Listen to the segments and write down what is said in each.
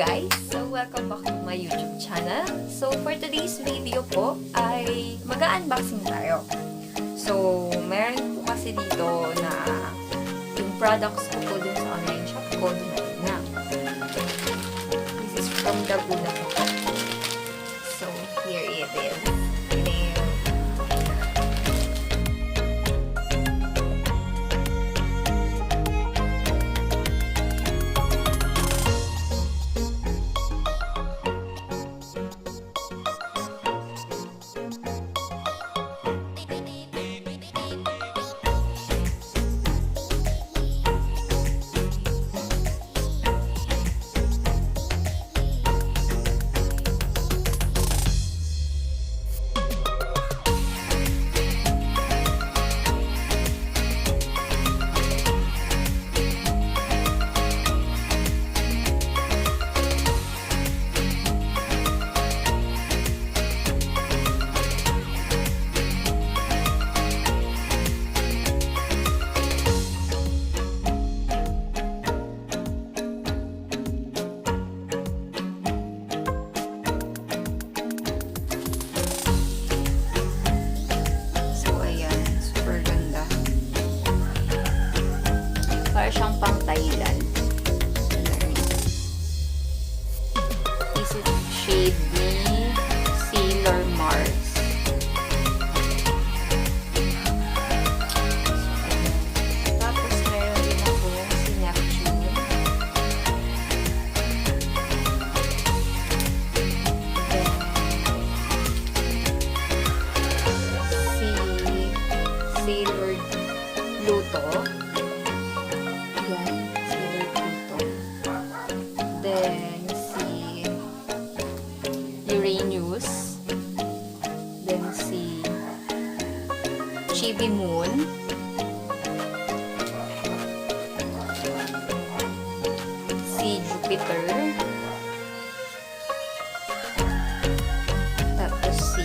guys! So, welcome back to my YouTube channel. So, for today's video po ay mag-unboxing tayo. So, meron po kasi dito na yung products ko po dun sa online shop ko dumating na. This is from Laguna po. So, here it is. Para siyang pang Thailand. This is shade ni Sailor Mars. Tapos meron din ako si Neptune. Then si Sailor Pluto. Then si Uranus, then si Chibi Moon, si Jupiter, tapos si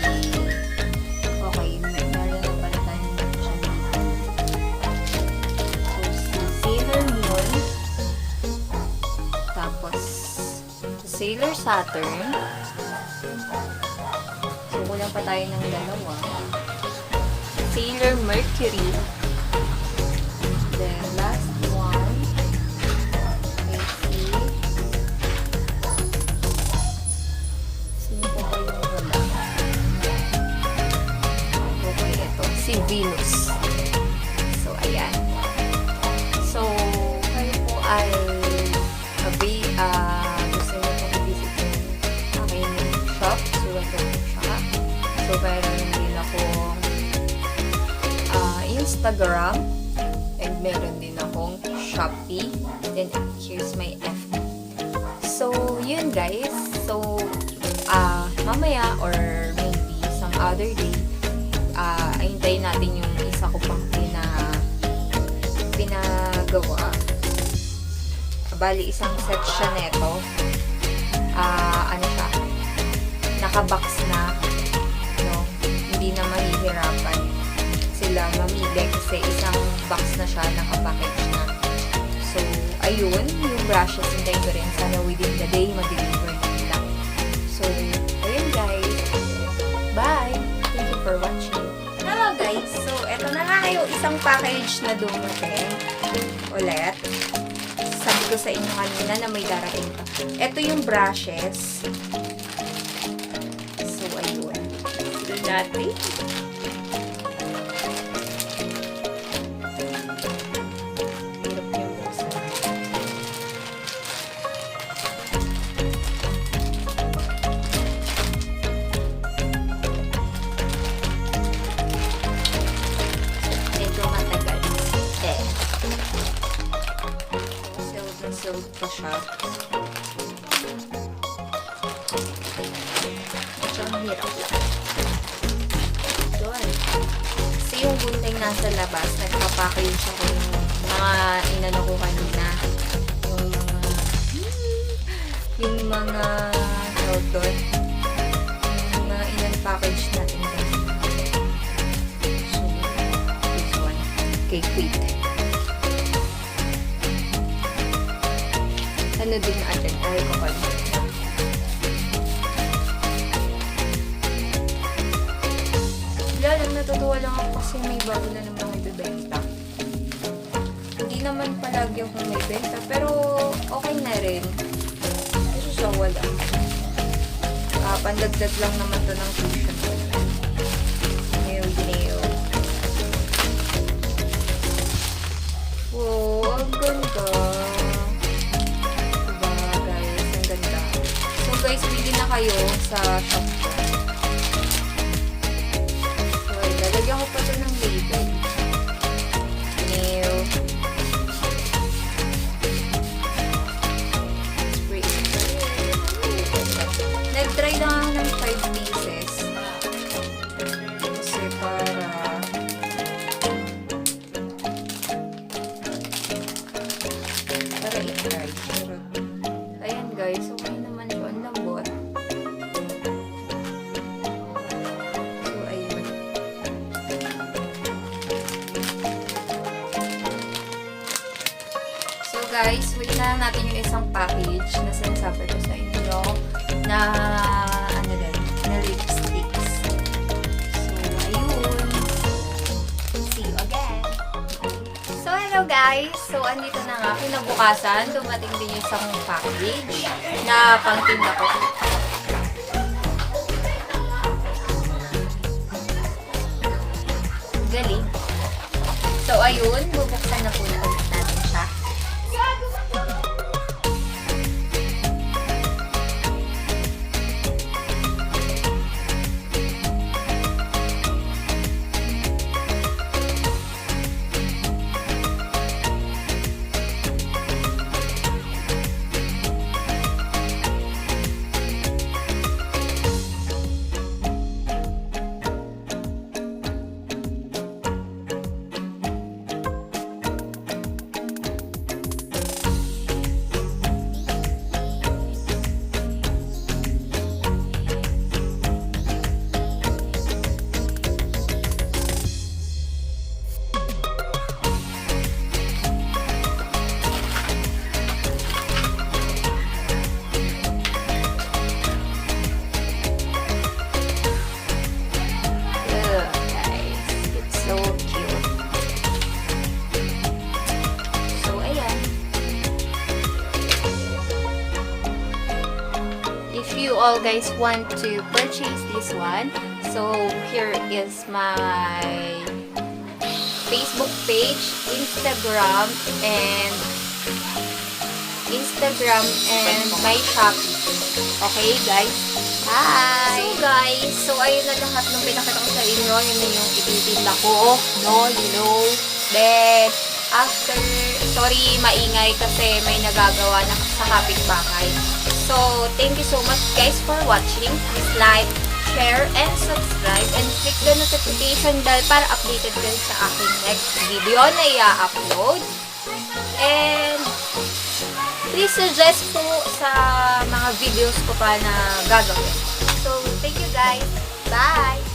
meron na pala tayong siya dito. So si Sailor Moon, tapos Sailor Saturn. So, kulang pa tayo ng dalawa. Sailor Mercury. Then, last one. Let's see. Sino pa ba yung wala? Okay, ito. Si Venus. So, ayan. So, kayo po ay gusto nyo pong i-visit yung aking shop. So, welcome siya. So, meron din akong Instagram and meron din akong Shopee. Then, here's my FB. So, yun guys. So, mamaya or maybe some other day, hintayin natin yung isa ko pang pinagawa. Bali, isang set siya neto. Ano siya? Nakabox na. No? Hindi na mahihirapan sila mamili kasi isang box na siya, nakapackage na. So, ayun. Yung brushes, hintayin ko rin. Sana within the day, mag-deliver nila. So, ayun guys. Bye! Thank you for watching. Hello guys! So, eto na nga yung isang package na dumating. Ulit. Sabi ko sa inyo kanina na may darating pa. Ito yung brushes. So, ayun. Ito natin. Hirap yung busa. Ito matagal. Sealed pa siya. Medyo ang hirap lang. Doon. Kasi yung gunting nasa labas, nagpapackage ako ng mga inano ko kanina. Yung mga doon. Yung mga in-package natin kanina. So, this one. Okay, quick. Ano din natin? Ay, kapag natutuwa lang ako kasi may bago na namang ibibenta. Hindi naman palagi akong may benta, pero okay na rin. Kasi siya wala. Pandagdag lang naman to ng cushion. Nail. Wow, ang ganda. Diba guys, ang ganda. So guys, bili na kayo sa shop ko. So, lalagyan ko pa ito ng label. Nail. Spray. Nag-try lang ako ng 5 pieces. Kasi para i-try. Pero, ayan guys, okay naman ito. Ang lambot. So, ayun. So guys, wait na lang natin yung isang package na sinasabi ko sa inyo na ano din, na lipsticks. So, ayun. See you again. So, hello guys. So, andito na nga. Kinabukasan, dumating din yung isang package na pangtinda ko. Galing. So, ayun. Bubuksan na po na ulit natin siya. You all guys want to purchase this one, so here is my Facebook page, Instagram and my Shopee. Okay guys? Hi! So guys, so ayun na lahat ng pinakita ko sa inyo. Yun na yung ititinda ko. No, you know. Then, after, sorry maingay kasi may nagagawa na sa kapitbahay. So, thank you so much guys for watching. Please like, share, and subscribe. And click the notification bell para updated kayo sa aking next video na i-upload. And, please suggest po sa mga videos ko pa na gagawin. So, thank you guys. Bye!